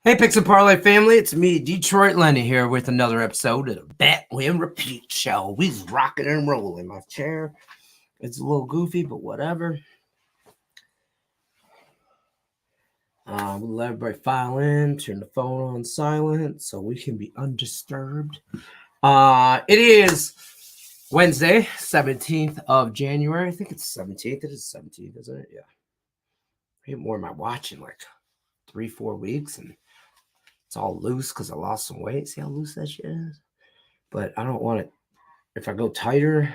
Hey, Picks and Parlay family, it's me, Detroit Lenny, here with another episode of the Bet Win Repeat Show. We's rocking and rolling. My chair, it's a little goofy, but whatever. We'll let everybody file in, turn the phone on silent so we can be undisturbed. It is Wednesday, 17th of January. I think it's 17th. It is 17th, isn't it? Yeah. I get more of my watch in like 3-4 weeks, and it's all loose because I lost some weight. See how loose that shit is? But I don't want it. If I go tighter,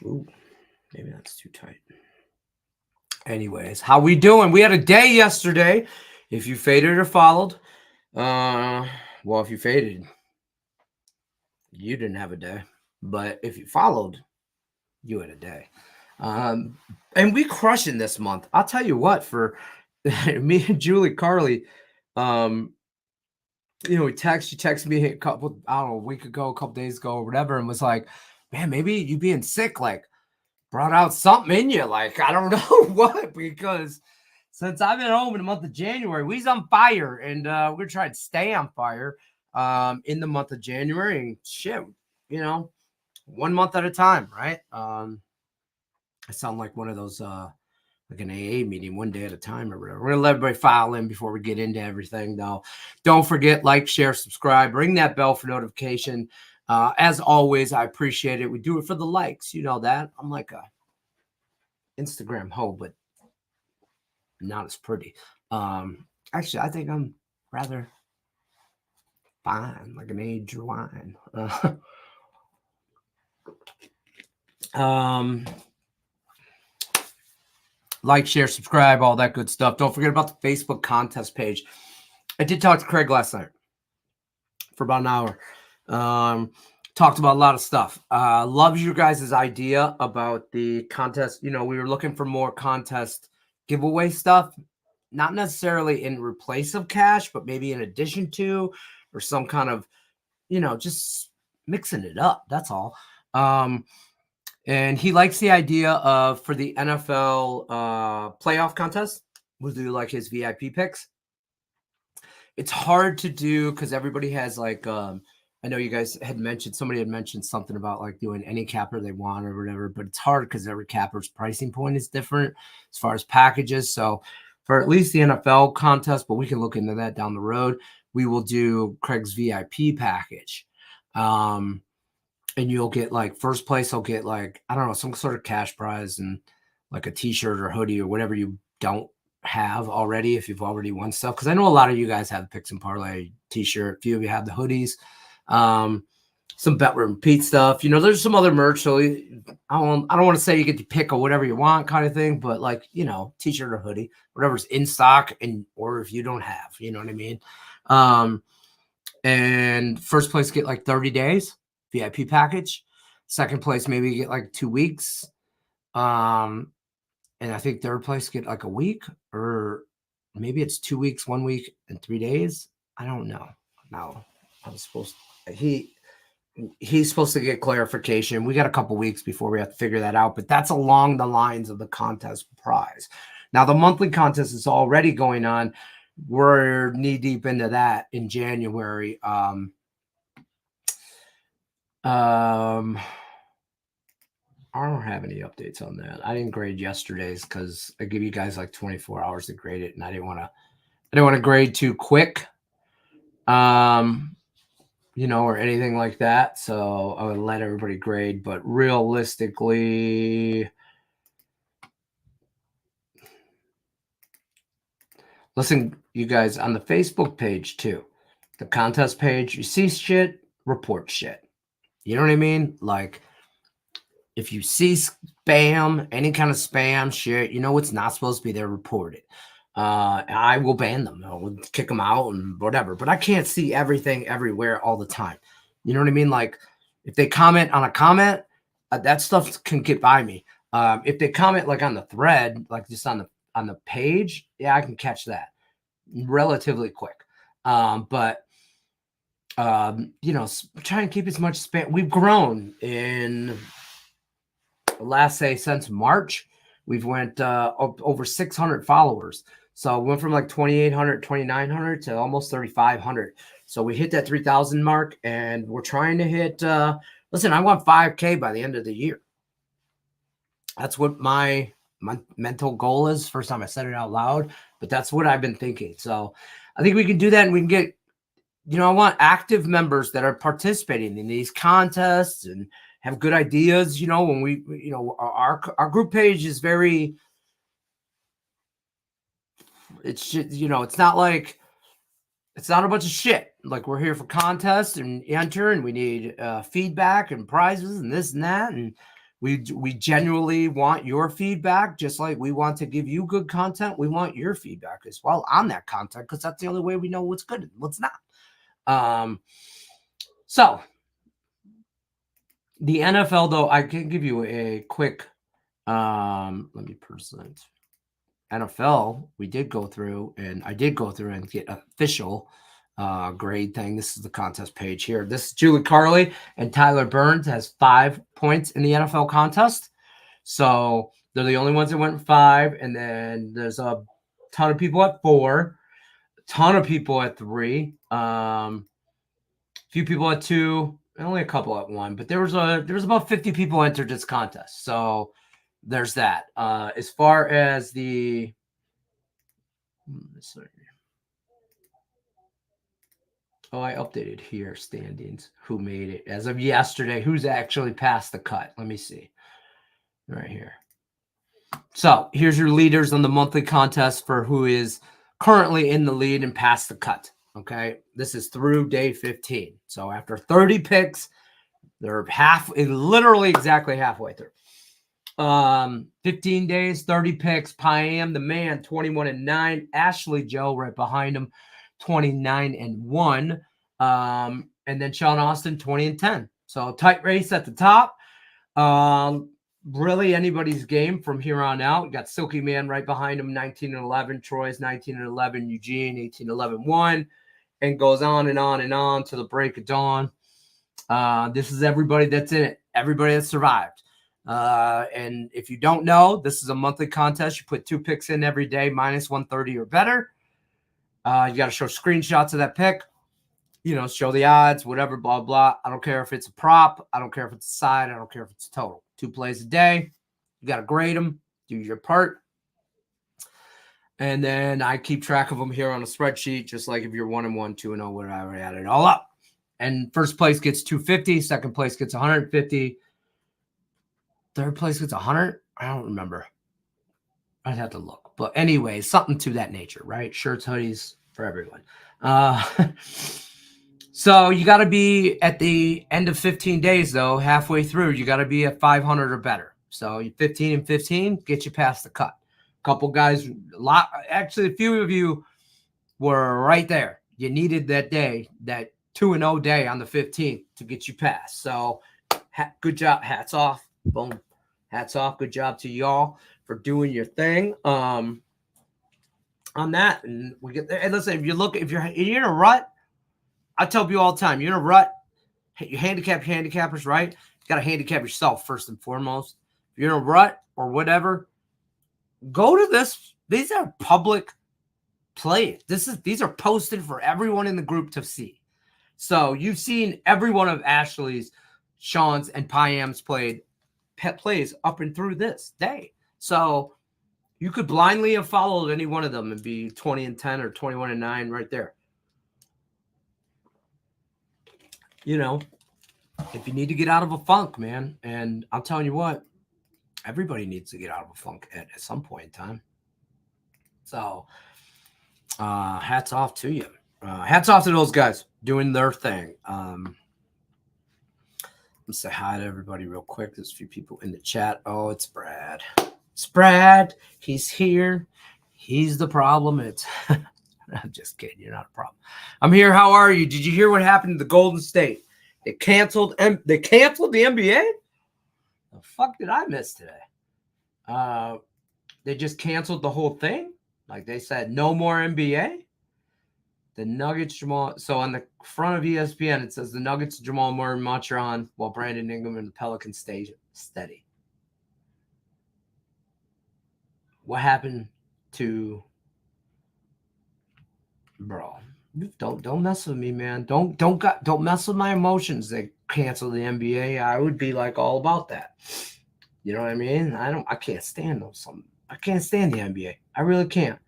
ooh, maybe that's too tight. Anyways, how we doing? We had a day yesterday. If you faded or followed, well, if you faded, you didn't have a day. But if you followed, you had a day. And we crushing this month. I'll tell you what, for me and Julie Carly, you texted me a week ago, a couple days ago, or whatever, and was like, man, maybe you being sick, like, brought out something in you. Like, I don't know what, because since I've been home in the month of January, we's on fire, and we're trying to stay on fire in the month of January, and shit, 1 month at a time, right? I sound like one of those like an AA meeting, 1 day at a time or whatever. We're going to let everybody file in before we get into everything, though. Don't forget, like, share, subscribe, ring that bell for notification. As always, I appreciate it. We do it for the likes. You know that. I'm like a Instagram hoe, but not as pretty. Actually, I think I'm rather fine, like an aged wine. Like, share, subscribe, all that good stuff. Don't forget about the Facebook contest page. I did talk to Craig last night for about an hour. Talked about a lot of stuff. Loves your guys' idea about the contest. We were looking for more contest giveaway stuff, not necessarily in replace of cash, but maybe in addition to, or some kind of, just mixing it up. That's all. And he likes the idea of, for the NFL playoff contest, we'll do like his VIP picks. It's hard to do because everybody has like, I know you guys had mentioned, somebody had mentioned something about like doing any capper they want or whatever, but it's hard because every capper's pricing point is different as far as packages. So for at least the NFL contest, but we can look into that down the road, we will do Craig's VIP package. And you'll get like first place, I'll get like, I don't know, some sort of cash prize and like a t-shirt or hoodie or whatever you don't have already if you've already won stuff. Because I know a lot of you guys have the Picks and Parlay t-shirt. A few of you have the hoodies. Some Bet and Repeat stuff. There's some other merch. So I don't want to say you get to pick or whatever you want kind of thing, but like, t-shirt or hoodie, whatever's in stock, and or if you don't have, you know what I mean? And first place get like 30 days. VIP package. Second place, maybe you get like 2 weeks. And I think third place get like a week, or maybe it's 2 weeks, 1 week, and 3 days. I don't know. No, he's supposed to get clarification. We got a couple weeks before we have to figure that out, but that's along the lines of the contest prize. Now, the monthly contest is already going on. We're knee deep into that in January. I don't have any updates on that. I didn't grade yesterday's because I give you guys like 24 hours to grade it, and I didn't want to grade too quick, or anything like that. So I would let everybody grade, but realistically, listen, you guys, on the Facebook page too, the contest page, you see shit, report shit. You know what I mean? Like, if you see spam, any kind of spam shit, it's not supposed to be there, report it. I will ban them. I will kick them out and whatever. But I can't see everything everywhere all the time. You know what I mean? Like, if they comment on a comment, that stuff can get by me. If they comment like on the thread, like just on the page, yeah, I can catch that relatively quick. But try and keep as much spam. We've grown in last say since March. We've went over 600 followers. So we went from like 2,800, 2,900 to almost 3,500. So we hit that 3,000 mark, and we're trying to hit. Listen, I want 5K by the end of the year. That's what my mental goal is. First time I said it out loud, but that's what I've been thinking. So I think we can do that, and we can get, I want active members that are participating in these contests and have good ideas. When we, our group page is very, it's just, it's not like, it's not a bunch of shit. Like, we're here for contests and enter, and we need feedback and prizes and this and that. And we genuinely want your feedback, just like we want to give you good content. We want your feedback as well on that content, because that's the only way we know what's good and what's not. So the NFL, though, I can give you a quick, let me present. NFL, I did go through and get official grade thing. This is the contest page here. This is Julie Carley, and Tyler Burns has 5 points in the NFL contest. So they're the only ones that went 5. And then there's a ton of people at 4, a ton of people at 3, few people at 2, and only a couple at 1. But there was about 50 people entered this contest. So there's that. As far as the I updated here standings. Who made it as of yesterday? Who's actually passed the cut? Let me see. Right here. So here's your leaders on the monthly contest for who is currently in the lead and past the cut. Okay, this is through day 15. So after 30 picks, they're literally exactly halfway through. 15 days, 30 picks. Pam, the man, 21-9. Ashley Joe right behind him, 29-1. And then Sean Austin, 20-10. So tight race at the top. Really anybody's game from here on out. You got Silky Man right behind him, 19-11. Troy's 19-11. Eugene, 18-11-1. And goes on and on and on to the break of dawn. This is everybody that's in it. Everybody that survived. And if you don't know, this is a monthly contest. You put 2 picks in every day, minus 130 or better. You got to show screenshots of that pick, show the odds, whatever, blah, blah. I don't care if it's a prop. I don't care if it's a side. I don't care if it's a total. 2 plays a day. You got to grade them, do your part. And then I keep track of them here on a spreadsheet, just like if you're 1-1, 2-0, whatever, I add it all up. And first place gets 250. Second place gets 150. Third place gets 100. I don't remember. I'd have to look. But anyway, something to that nature, right? Shirts, hoodies for everyone. So you got to be at the end of 15 days, though, halfway through, you got to be at 500 or better. So 15-15 get you past the cut. A couple guys, actually, a few of you were right there. You needed that day, that 2-0 day on the 15th to get you past. So good job. Hats off. Boom. Hats off. Good job to y'all for doing your thing on that. And we get there. And listen, if you're in a rut, I tell you all the time, you're in a rut, you handicappers, right? You got to handicap yourself first and foremost. If you're in a rut or whatever, go to this. These are public plays. These are posted for everyone in the group to see. So you've seen every one of Ashley's, Sean's, and Pam's plays up and through this day. So you could blindly have followed any one of them and be 20-10 or 21-9 right there. If you need to get out of a funk, man, and I'm telling you what, everybody needs to get out of a funk at some point in time. So hats off to you. Hats off to those guys doing their thing. Let's say hi to everybody real quick. There's a few people in the chat. Oh, it's Brad. It's Brad. He's here. He's the problem. I'm just kidding. You're not a problem. I'm here. How are you? Did you hear what happened to the Golden State? They canceled the NBA? The fuck did I miss today? They just canceled the whole thing? Like they said, no more NBA? The Nuggets, Jamal. So on the front of ESPN, it says the Nuggets, Jamal Murray, march on while Brandon Ingram and the Pelicans stay steady. What happened to Bro, don't mess with me, man. Don't mess with my emotions. They cancel the NBA. I would be like all about that. You know what I mean? I can't stand those. I can't stand the NBA. I really can't.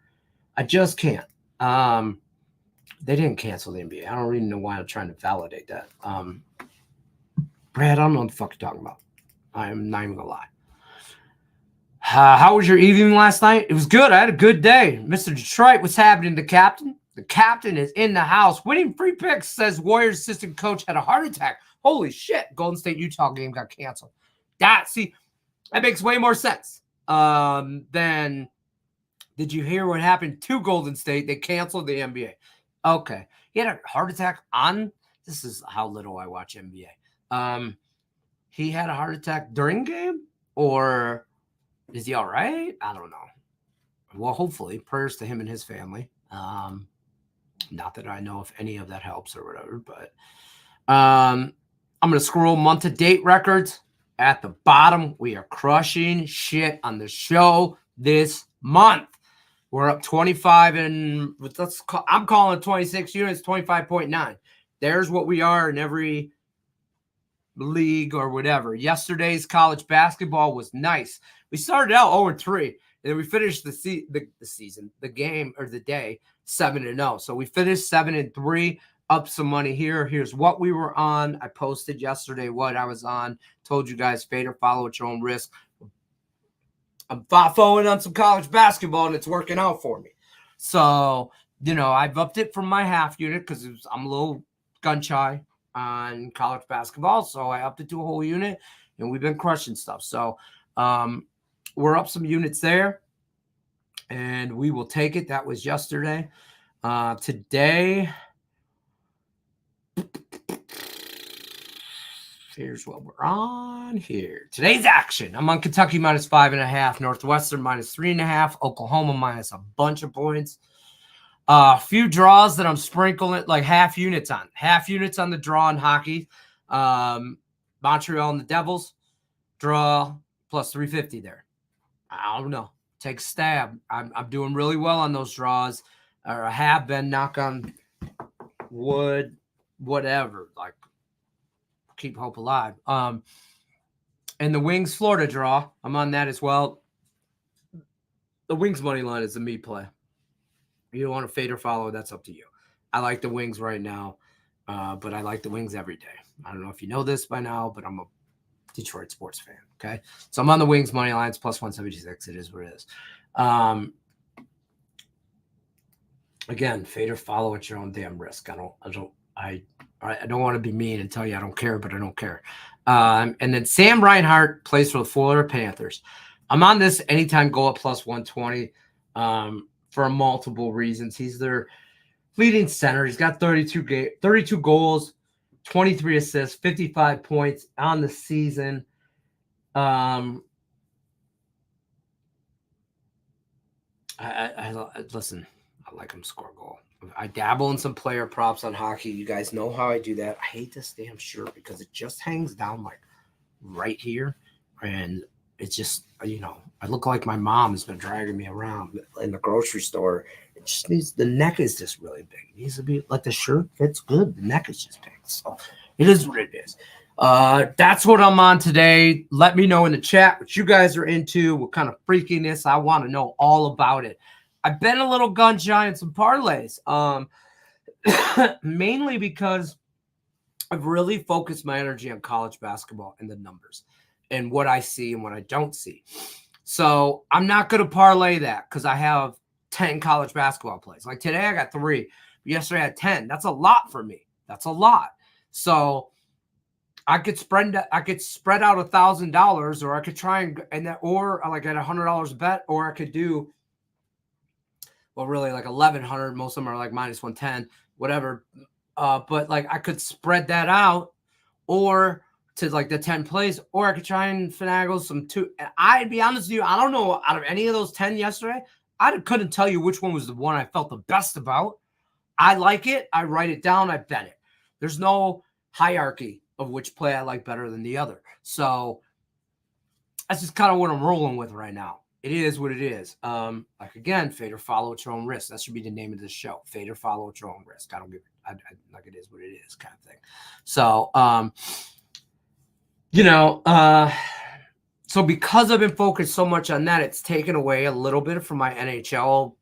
I just can't. They didn't cancel the NBA. I don't even know why I'm trying to validate that. Brad, I don't know what the fuck you're talking about. I am not even gonna lie. How was your evening last night? It was good. I had a good day. Mr. Detroit, what's happening? The captain is in the house. Winning free picks, says Warriors assistant coach had a heart attack. Holy shit. Golden State Utah game got canceled. That makes way more sense. Then did you hear what happened to Golden State? They canceled the NBA. Okay. He had a heart attack on. This is how little I watch NBA. He had a heart attack during game, or is he all right? I don't know. Well, hopefully, prayers to him and his family. Not that I know if any of that helps or whatever, but I'm going to scroll month-to-date records. At the bottom, we are crushing shit on the show this month. We're up 25 and I'm calling it 26 units, 25.9. There's what we are in every league or whatever. Yesterday's college basketball was nice. We started out 0-3, and then we finished the game or the day 7-0. So we finished 7-3, up some money here. Here's what we were on. I posted yesterday what I was on. Told you guys, fade or follow at your own risk. I'm following on some college basketball, and it's working out for me. So, I've upped it from my half unit because I'm a little gun shy on college basketball. So I upped it to a whole unit, and we've been crushing stuff. So we're up some units there, and we will take it. That was yesterday. Today, here's what we're on here. Today's action. I'm on Kentucky minus 5.5, Northwestern minus 3.5, Oklahoma minus a bunch of points. A few draws that I'm sprinkling, like half units on the draw in hockey. Montreal and the Devils draw plus 350 there. I don't know. Take a stab. I'm doing really well on those draws, or I have been. Knock on wood, whatever. Like, keep hope alive. And the Wings Florida draw, I'm on that as well. The Wings money line is the me play. You don't want to fade or follow, that's up to you. I like the Wings right now, but I like the Wings every day. I don't know if you know this by now, but I'm a Detroit sports fan, okay? So I'm on the Wings money lines, plus 176. It is what it is. Again, fade or follow at your own damn risk. I don't want to be mean and tell you I don't care, but I don't care. And then Sam Reinhart plays for the Florida Panthers. I'm on this anytime goal at plus 120 for multiple reasons. He's their leading center. He's got 32 goals, 23 assists, 55 points on the season. Listen, I like him score goal. I dabble in some player props on hockey. You guys know how I do that. I hate this damn shirt because it just hangs down like right here. And it's just, I look like my mom has been dragging me around in the grocery store. It just needs, the neck is just really big. It needs to be like the shirt fits good. The neck is just big. So it is what it is. That's what I'm on today. Let me know in the chat what you guys are into, what kind of freakiness. I want to know all about it. I've been a little gun shy in some parlays, mainly because I've really focused my energy on college basketball and the numbers and what I see and what I don't see. So I'm not going to parlay that because I have 10 college basketball plays. Like today I got 3. Yesterday I had 10. That's a lot for me. That's a lot. So I could spread out $1,000, or I could try or like at $100 a bet, or I could do, well, really like 1,100. Most of them are like minus 110, whatever. But like I could spread that out, or to like the 10 plays, or I could try and finagle some 2. And I'd be honest with you, I don't know, out of any of those 10 yesterday, I couldn't tell you which one was the one I felt the best about. I like it. I write it down. I bet it. There's no hierarchy of which play I like better than the other. So that's just kind of what I'm rolling with right now. it is what it is. Like again, fade or follow at your own risk. That should be the name of this show. Fade or follow at your own risk. I don't give I like it is what it is kind of thing. So so because I've been focused so much on that, it's taken away a little bit from my NHL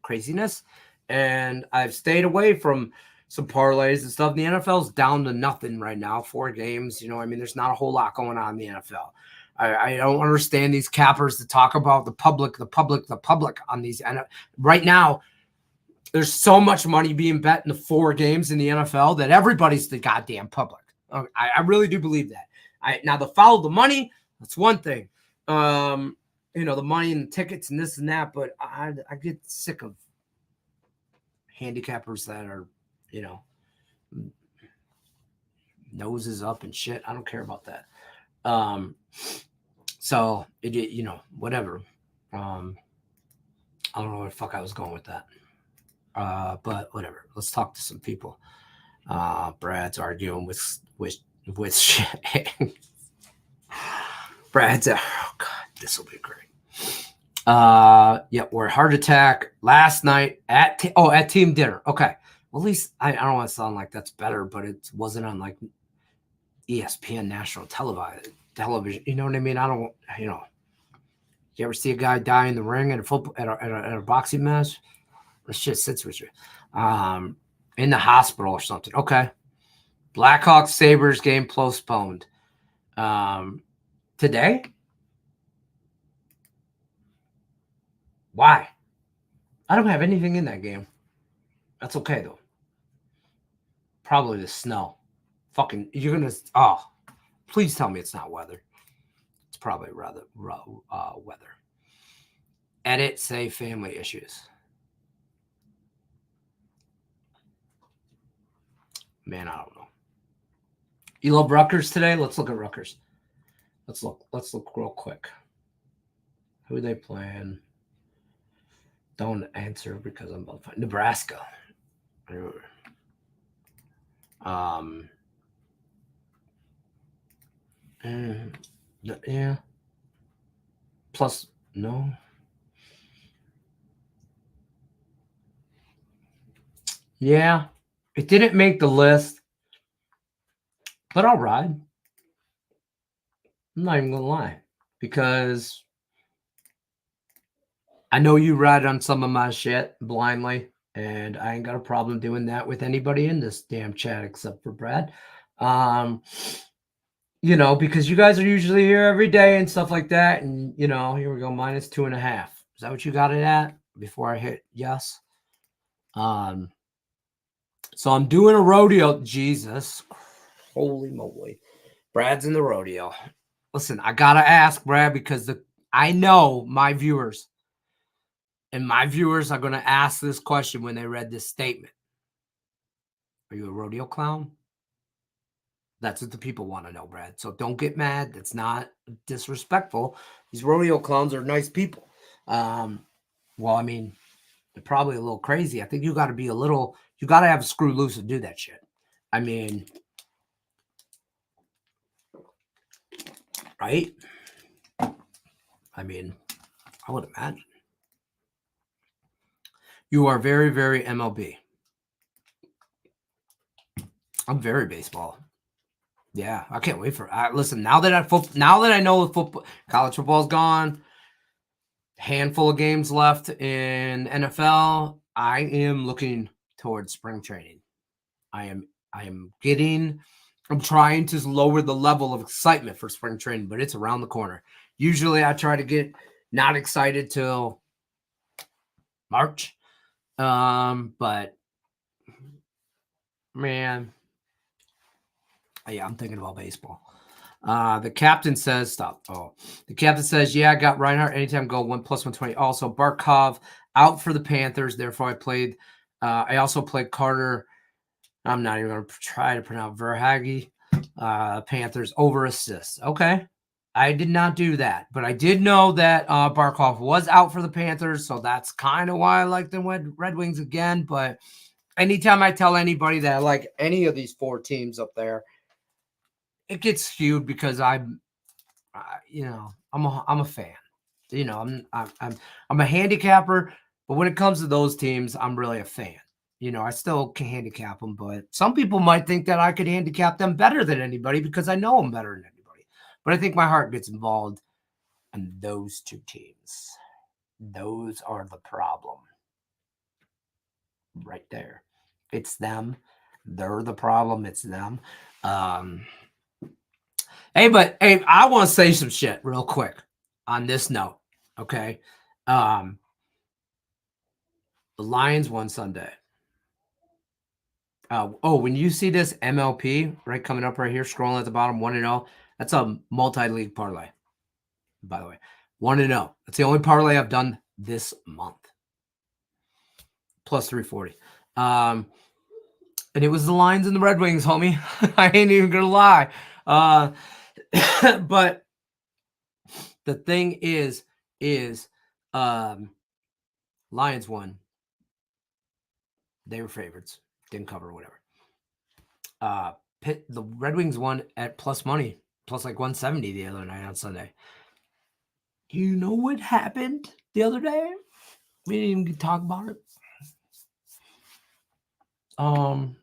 craziness. And I've stayed away from some parlays and stuff. The NFL's down to nothing right now. 4 games. There's not a whole lot going on in the NFL. I don't understand these cappers that talk about the public on these. Right now, there's so much money being bet in the 4 games in the NFL that everybody's the goddamn public. I really do believe that. Now the follow the money, that's one thing. The money and the tickets and this and that, but I get sick of handicappers that are, noses up and shit. I don't care about that. So it whatever. I don't know where the fuck I was going with that. But whatever. Let's talk to some people. Brad's arguing with shit. Brad's oh god, this will be great. We're heart attack last night at team dinner. Okay. Well, at least I don't want to sound like that's better, but it wasn't on like ESPN national television. You know what I mean? I don't, you ever see a guy die in the ring at a boxing match? This shit sits with you. In the hospital or something. Okay. Blackhawks Sabres game postponed. Today? Why? I don't have anything in that game. That's okay though. Probably the snow. Fucking, you're gonna. Oh, please tell me it's not weather. It's probably rather weather. Edit, say family issues. Man, I don't know. You love Rutgers today? Let's look at Rutgers. Let's look real quick. Who are they playing? Don't answer because I'm about to find Nebraska. Yeah. Plus, no. Yeah. It didn't make the list, but I'll ride. I'm not even going to lie because I know you ride on some of my shit blindly, and I ain't got a problem doing that with anybody in this damn chat except for Brad. Because you guys are usually here every day and stuff like that. And, here we go, -2.5. Is that what you got it at before I hit yes? So I'm doing a rodeo. Jesus, holy moly. Brad's in the rodeo. Listen, I got to ask Brad because I know my viewers are going to ask this question when they read this statement. Are you a rodeo clown? That's what the people want to know, Brad. So don't get mad. That's not disrespectful. These rodeo clowns are nice people. They're probably a little crazy. I think you got to have a screw loose and do that shit. Right? I would imagine. You are very, very MLB. I'm very baseball. Yeah, I can't wait for. Listen, now that I know the college football's gone, handful of games left in NFL. I am looking towards spring training. I'm trying to lower the level of excitement for spring training, but it's around the corner. Usually, I try to get not excited till March, but man. Yeah, I'm thinking about baseball. The captain says, stop. Oh, the captain says, yeah, I got Reinhardt anytime goal, 1+120. Also, Barkov out for the Panthers. Therefore, I also played Carter. I'm not even going to try to pronounce Verhage. Panthers over assists. Okay. I did not do that, but I did know that Barkov was out for the Panthers. So that's kind of why I like the Red Wings again. But anytime I tell anybody that I like any of these 4 teams up there, it gets skewed because I'm a fan. You know, I'm a handicapper, but when it comes to those teams, I'm really a fan. You know, I still can handicap them, but some people might think that I could handicap them better than anybody because I know them better than anybody. But I think my heart gets involved in those two teams. Those are the problem right there. It's them. They're the problem. It's them. Hey, I want to say some shit real quick on this note. Okay. The Lions won Sunday. When you see this MLP right coming up right here, scrolling at the bottom, 1-0, that's a multi-league parlay, by the way. 1-0. That's the only parlay I've done this month. Plus 340. And it was the Lions and the Red Wings, homie. I ain't even gonna lie. But the thing is Lions won. They were favorites. Didn't cover, whatever. The Red Wings won at plus money, plus like 170 the other night on Sunday. Do you know what happened the other day? We didn't even talk about it. Hold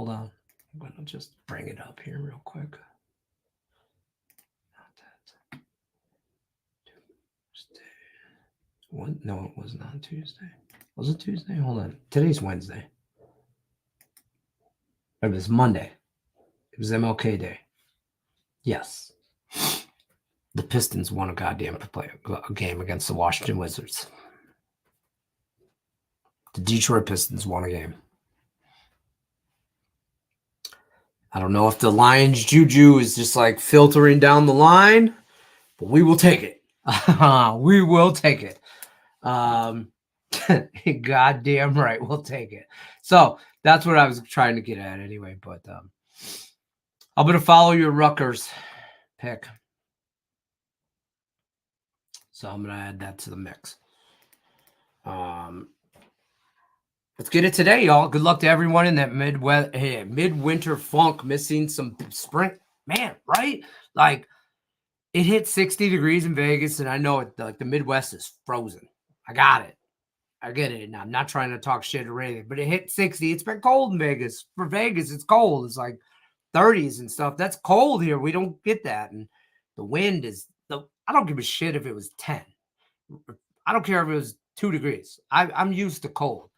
on. I'm going to just bring it up here real quick. Tuesday. No, it was not Tuesday. Was it Tuesday? Hold on. Today's Wednesday. It was Monday. It was MLK Day. Yes. The Pistons won a goddamn game against the Washington Wizards. The Detroit Pistons won a game. I don't know if the Lions juju is just like filtering down the line, but we will take it. We will take it. Goddamn right, we'll take it. So that's what I was trying to get at anyway. But I'm going to follow your Rutgers pick. So I'm going to add that to the mix. Let's get it today, y'all. Good luck to everyone in that midwinter funk, missing some spring. Man, right? Like, it hit 60 degrees in Vegas, and I know it. Like, the Midwest is frozen. I got it. I get it. And I'm not trying to talk shit or anything, but it hit 60. It's been cold in Vegas. For Vegas, it's cold. It's like 30s and stuff. That's cold here. We don't get that. And the wind is I don't give a shit if it was 10. I don't care if it was 2 degrees. I'm used to cold.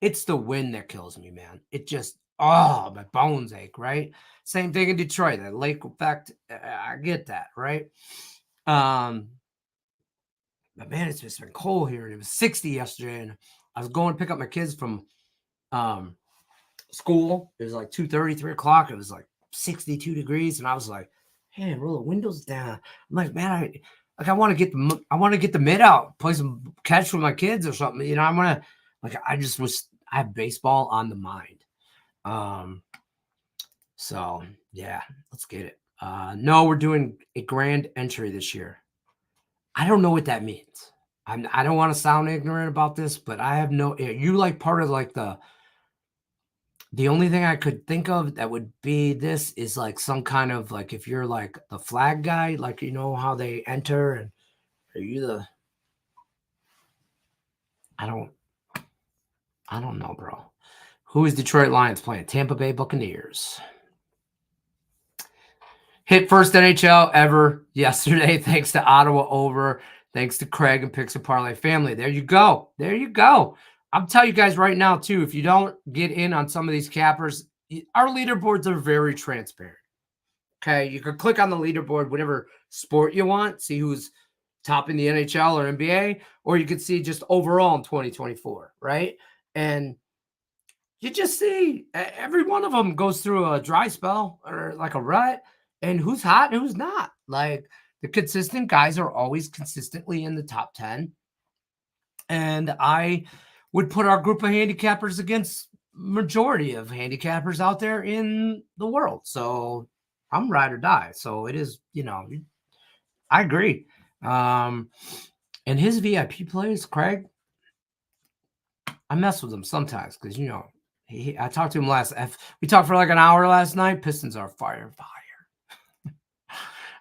It's the wind that kills me, man. It just, my bones ache, right? Same thing in Detroit, that lake effect. I get that, right? But man, it's just been cold here. And it was 60 yesterday, and I was going to pick up my kids from school. It was like 2:30, 3 o'clock. It was like 62 degrees, and I was like, "Hey, roll the windows down." I'm like, man, I want to get the mid out, play some catch with my kids or something. You know, I'm gonna I have baseball on the mind. So yeah, let's get it. No, we're doing a grand entry this year. I don't know what that means. I don't want to sound ignorant about this, but I have no. You like part of like the only thing I could think of that would be this is like some kind of like if you're like the flag guy, like you know how they enter, and are you the? I don't know, bro. Who is Detroit Lions playing? Tampa Bay Buccaneers. Hit first NHL ever yesterday, thanks to Ottawa over. Thanks to Craig and Picks Parlay family. There you go. There you go. I'm telling you guys right now, too, if you don't get in on some of these cappers, our leaderboards are very transparent. Okay, you can click on the leaderboard, whatever sport you want, see who's top in the NHL or NBA, or you could see just overall in 2024, right? And you just see every one of them goes through a dry spell or like a rut, and who's hot and who's not. Like the consistent guys are always consistently in the top 10. And I would put our group of handicappers against majority of handicappers out there in the world. So I'm ride or die. So it is, I agree. And his VIP plays, Craig, I mess with him sometimes because, I talked to him we talked for like an hour last night. Pistons are fire.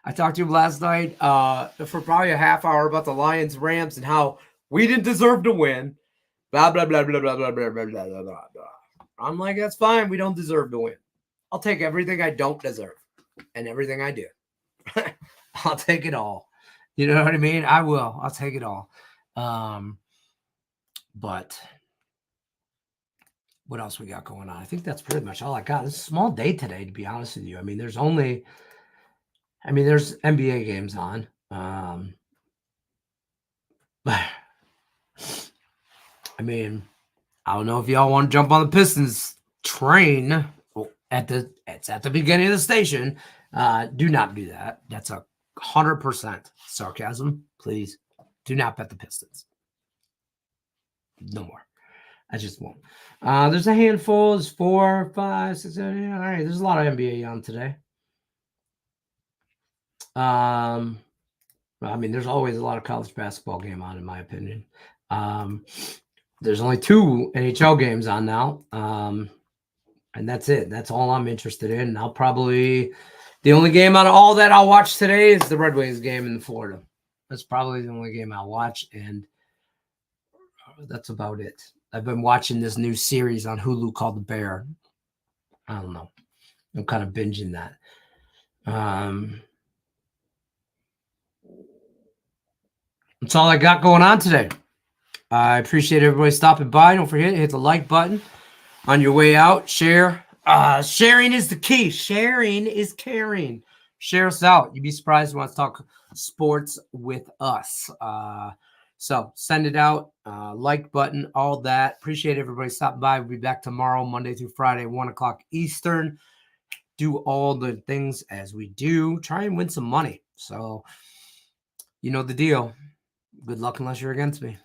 I talked to him last night for probably a half hour about the Lions Rams and how we didn't deserve to win. Blah blah blah blah blah blah blah blah blah blah blah. I'm like, that's fine. We don't deserve to win. I'll take everything I don't deserve and everything I do. I'll take it all. You know what I mean? I will. I'll take it all. But what else we got going on? I think that's pretty much all I got. It's a small day today, to be honest with you. I mean, there's NBA games on. I mean, I don't know if y'all want to jump on the Pistons train it's at the beginning of the station. Do not do that. That's 100% sarcasm. Please do not bet the Pistons. No more. I just won't. There's a handful. There's 4, 5, 6, 7, 8. All right. There's a lot of NBA on today. I mean, there's always a lot of college basketball game on, in my opinion. There's only 2 NHL games on now. And that's it. That's all I'm interested in. The only game out of all that I'll watch today is the Red Wings game in Florida. That's probably the only game I'll watch. And that's about it. I've been watching this new series on Hulu called The Bear. I don't know. I'm kind of binging that. That's all I got going on today. I appreciate everybody stopping by. Don't forget to hit the like button on your way out. Share. Sharing is the key. Sharing is caring. Share us out. You'd be surprised who wants to talk sports with us. So send it out. Like button, all that. Appreciate everybody stopping by. We'll be back tomorrow, Monday through Friday, 1 o'clock Eastern. Do all the things as we do. Try and win some money. So, you know the deal. Good luck unless you're against me.